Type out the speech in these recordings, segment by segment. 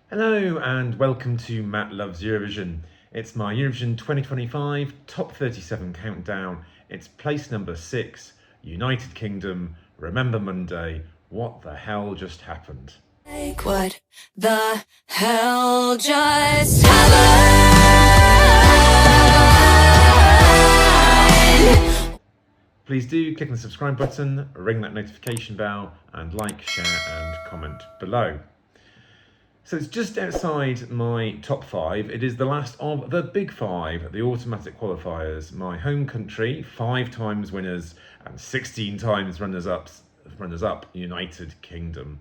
Hello and welcome to Matt Loves Eurovision. It's my Eurovision 2025 Top 37 countdown. It's place number 6, United Kingdom, Remember Monday, What the Hell Just Happened? Like what the hell just happened? Please do click on the subscribe button, ring that notification bell, and like, share, and comment below. So it's just outside my top 5. It is the last of the big 5, the automatic qualifiers. My home country, 5 times winners and 16 times runners-up, United Kingdom.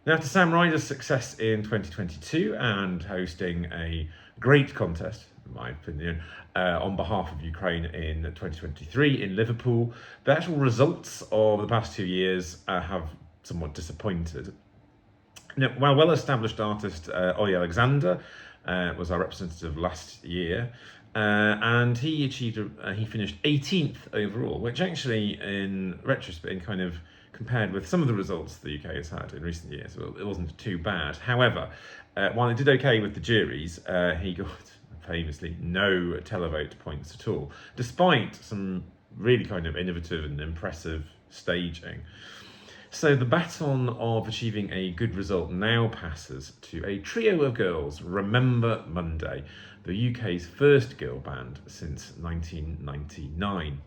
Now, after Sam Ryder's success in 2022 and hosting a great contest, in my opinion, on behalf of Ukraine in 2023 in Liverpool, the actual results of the past 2 years have somewhat disappointed. Now, while well-established artist Olly Alexander was our representative last year, and he finished 18th overall, which actually, in retrospect, kind of compared with some of the results the UK has had in recent years, well, it wasn't too bad. However, while he did okay with the juries, he got famously no televote points at all, despite some really kind of innovative and impressive staging. So the baton of achieving a good result now passes to a trio of girls, Remember Monday, the UK's first girl band since 1999.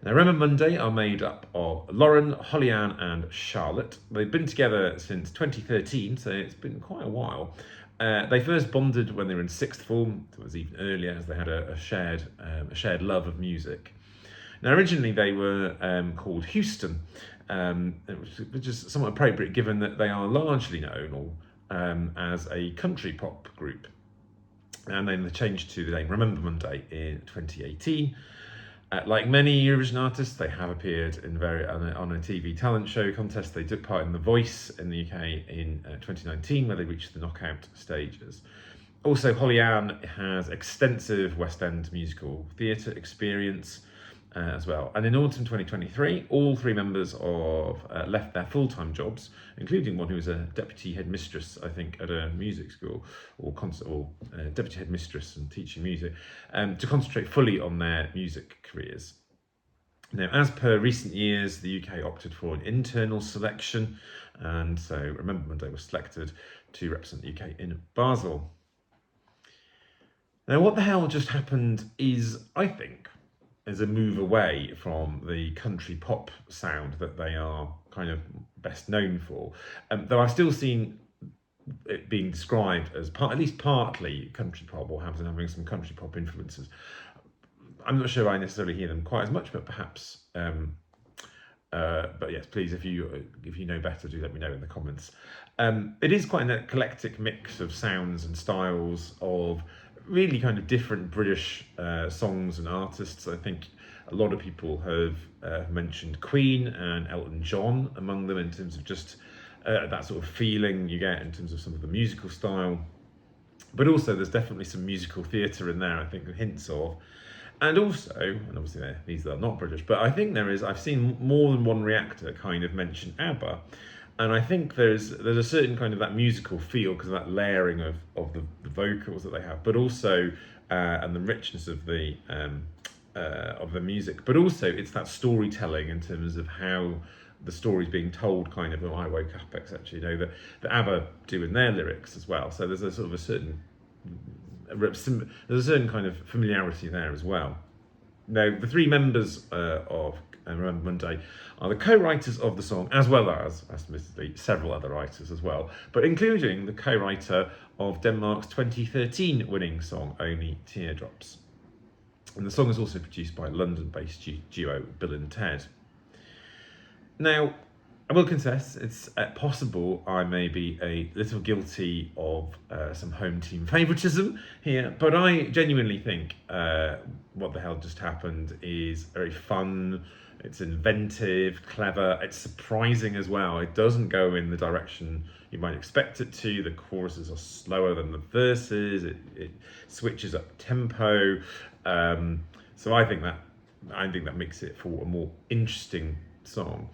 Now, Remember Monday are made up of Lauren, Holly-Ann and Charlotte. They've been together since 2013, so it's been quite a while. They first bonded when they were in sixth form. It was even earlier, as they had a shared love of music. Now, originally they were called Houston, which is somewhat appropriate given that they are largely known as a country pop group. And then they changed to the name Remember Monday in 2018. Like many Eurovision artists, they have appeared on a TV talent show contest. They took part in The Voice in the UK in 2019, where they reached the knockout stages. Also, Holly-Ann has extensive West End musical theatre experience as well. And in autumn 2023, all 3 members left their full-time jobs, including one who was a deputy headmistress, I think, at a music school, or deputy headmistress and teaching music, to concentrate fully on their music careers. Now, as per recent years, the UK opted for an internal selection, and so Remember Monday was selected to represent the UK in Basel. Now, what the hell just happened is, I think, is a move away from the country pop sound that they are kind of best known for. Though I've still seen it being described as at least partly country pop, or having some country pop influences. I'm not sure I necessarily hear them quite as much, but perhaps. But yes, please, if you know better, do let me know in the comments. It is quite an eclectic mix of sounds and styles of really kind of different British songs and artists. I think a lot of people have mentioned Queen and Elton John among them in terms of just that sort of feeling you get in terms of some of the musical style. But also there's definitely some musical theatre in there, I think, hints of. And also, and obviously these are not British, but I think I've seen more than one reactor kind of mention ABBA. And I think there's a certain kind of that musical feel because of that layering of the vocals that they have, but also and the richness of the music. But also it's that storytelling in terms of how the story's being told, kind of. I woke up, etc. That ABBA do in their lyrics as well. So there's a sort of a certain kind of familiarity there as well. Now, the 3 members of Remember Monday are the co-writers of the song, as well as, admittedly, several other writers as well, but including the co-writer of Denmark's 2013 winning song, Only Teardrops. And the song is also produced by London-based duo Bill and Ted. Now, I will confess, it's possible I may be a little guilty of some home team favouritism here, but I genuinely think What the Hell Just Happened is very fun, it's inventive, clever, it's surprising as well. It doesn't go in the direction you might expect it to. The choruses are slower than the verses, it switches up tempo, so I think that makes it for a more interesting song.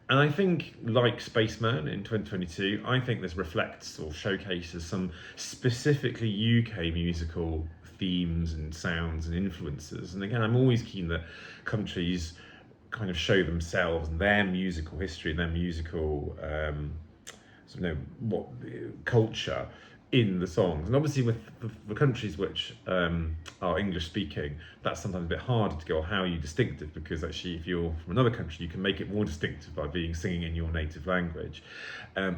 And I think, like Spaceman in 2022, I think this reflects or showcases some specifically UK musical themes and sounds and influences. And again, I'm always keen that countries kind of show themselves and their musical history and their musical what culture in the songs. And obviously with the countries which are English speaking, that's sometimes a bit harder to go, how are you distinctive? Because actually if you're from another country, you can make it more distinctive by singing in your native language.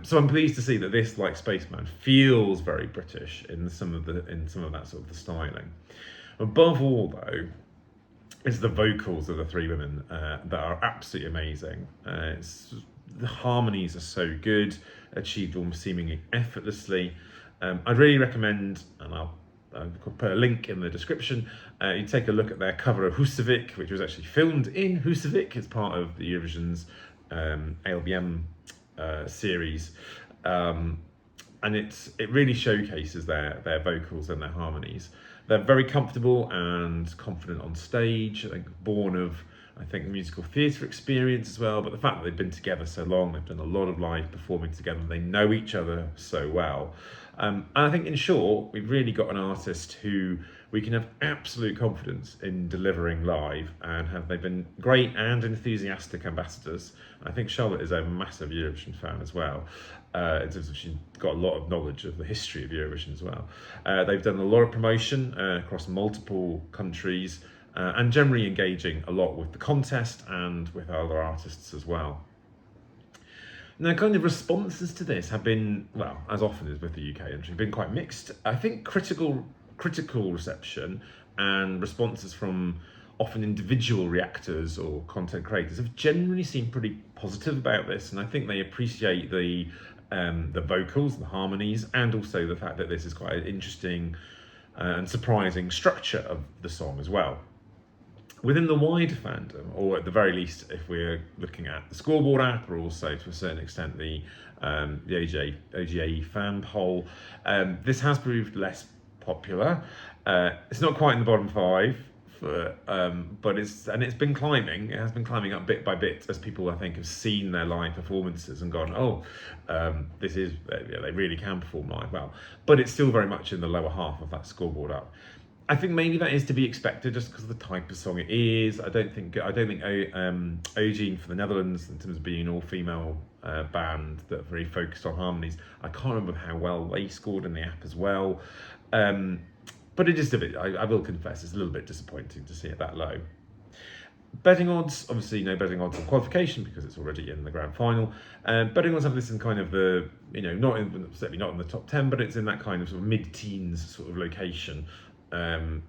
So I'm pleased to see that this, like Spaceman, feels very British in some of that sort of the styling. Above all though, it's the vocals of the three women that are absolutely amazing. The harmonies are so good, achieved almost seemingly effortlessly. I'd really recommend, and I'll put a link in the description, you take a look at their cover of Husavik, which was actually filmed in Husavik as part of the Eurovision's ALBM series. And it really showcases their vocals and their harmonies. They're very comfortable and confident on stage. I think born of, musical theatre experience as well, but the fact that they've been together so long, they've done a lot of live performing together, they know each other so well. And I think in short, we've really got an artist who we can have absolute confidence in delivering live, and they've been great and enthusiastic ambassadors. I think Charlotte is a massive Eurovision fan as well. In terms of she's got a lot of knowledge of the history of Eurovision as well. They've done a lot of promotion across multiple countries, and generally engaging a lot with the contest and with other artists as well. Now, kind of responses to this have been, well, as often as with the UK entry, been quite mixed. I think critical reception and responses from often individual reactors or content creators have generally seemed pretty positive about this, and I think they appreciate the vocals, the harmonies, and also the fact that this is quite an interesting and surprising structure of the song as well. Within the wider fandom, or at the very least, if we're looking at the scoreboard app, or also to a certain extent the OGA fan poll, this has proved less popular. It's not quite in the bottom five, but it's been climbing. It has been climbing up bit by bit as people, I think, have seen their live performances and gone, they really can perform live well. But it's still very much in the lower half of that scoreboard app. I think maybe that is to be expected just because of the type of song it is. I don't think Ogene for the Netherlands, in terms of being an all-female band that are very focused on harmonies, I can't remember how well they scored in the app as well. But it is a bit, I will confess, it's a little bit disappointing to see it that low. Betting odds, obviously no betting odds on qualification because it's already in the grand final. Betting odds have this in kind of the, certainly not in the top 10, but it's in that kind of sort of mid-teens sort of location.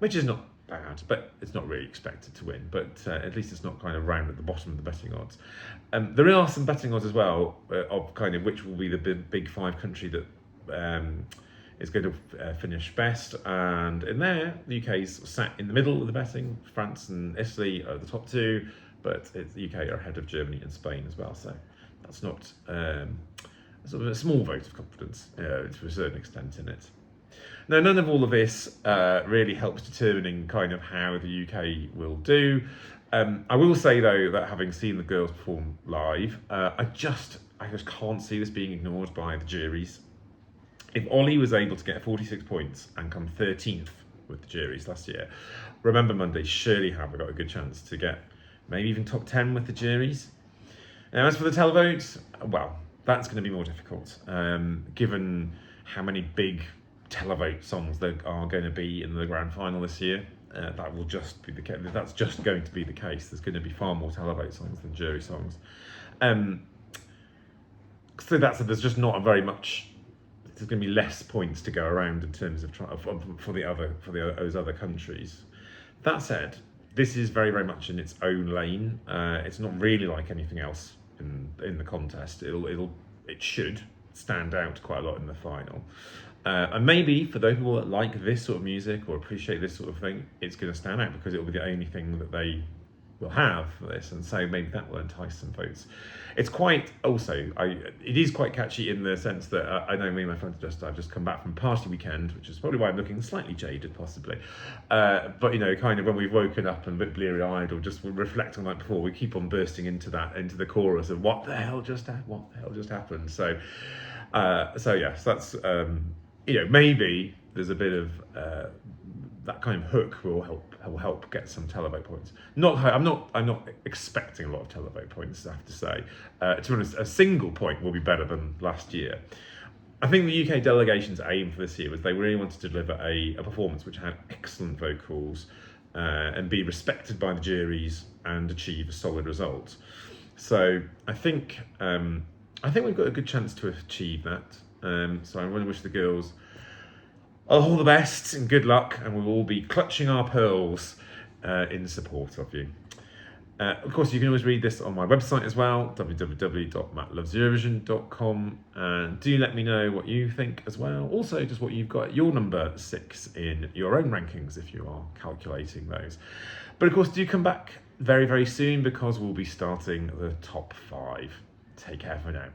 Which is not bad, but it's not really expected to win. But at least it's not kind of round at the bottom of the betting odds. There are some betting odds as well of kind of which will be the big five country that is going to finish best. And in there, the UK's sat in the middle of the betting. France and Italy are the top two, but the UK are ahead of Germany and Spain as well. So that's not sort of a small vote of confidence to a certain extent in it. Now, none of all of this really helps determining kind of how the UK will do. I will say, though, that having seen the girls perform live, I just can't see this being ignored by the juries. If Olly was able to get 46 points and come 13th with the juries last year, Remember Monday surely have got a good chance to get maybe even top 10 with the juries. Now, as for the televote, well, that's going to be more difficult, given how many big televote songs there are going to be in the grand final this year. That will just be the case. That's just going to be the case. There's going to be far more televote songs than jury songs. So there's just not a very much. There's going to be less points to go around in terms of for those other countries. That said, this is very, very much in its own lane. It's not really like anything else in the contest. It should stand out quite a lot in the final. And maybe for those people that like this sort of music or appreciate this sort of thing, it's going to stand out because it'll be the only thing that they we'll have for this, and so maybe that will entice some votes. It's quite also, it is quite catchy in the sense that I know me and my friends I've just come back from party weekend, which is probably why I'm looking slightly jaded possibly. But you know, kind of when we've woken up and a bit bleary-eyed or just reflecting like before, we keep on bursting into the chorus of what the hell just happened. So yes, that's you know, maybe there's a bit of that kind of hook will help get some televote points. I'm not expecting a lot of televote points, I have to say. To be honest, a single point will be better than last year. I think the UK delegation's aim for this year was they really wanted to deliver a performance which had excellent vocals and be respected by the juries and achieve a solid result. So I think we've got a good chance to achieve that. So I want to wish the girls all the best and good luck, and we'll all be clutching our pearls in support of you. Of course, you can always read this on my website as well, www.mattloveseurovision.com, and do let me know what you think as well. Also, just what you've got at your number 6 in your own rankings if you are calculating those. But of course, do come back very, very soon because we'll be starting the top 5. Take care for now.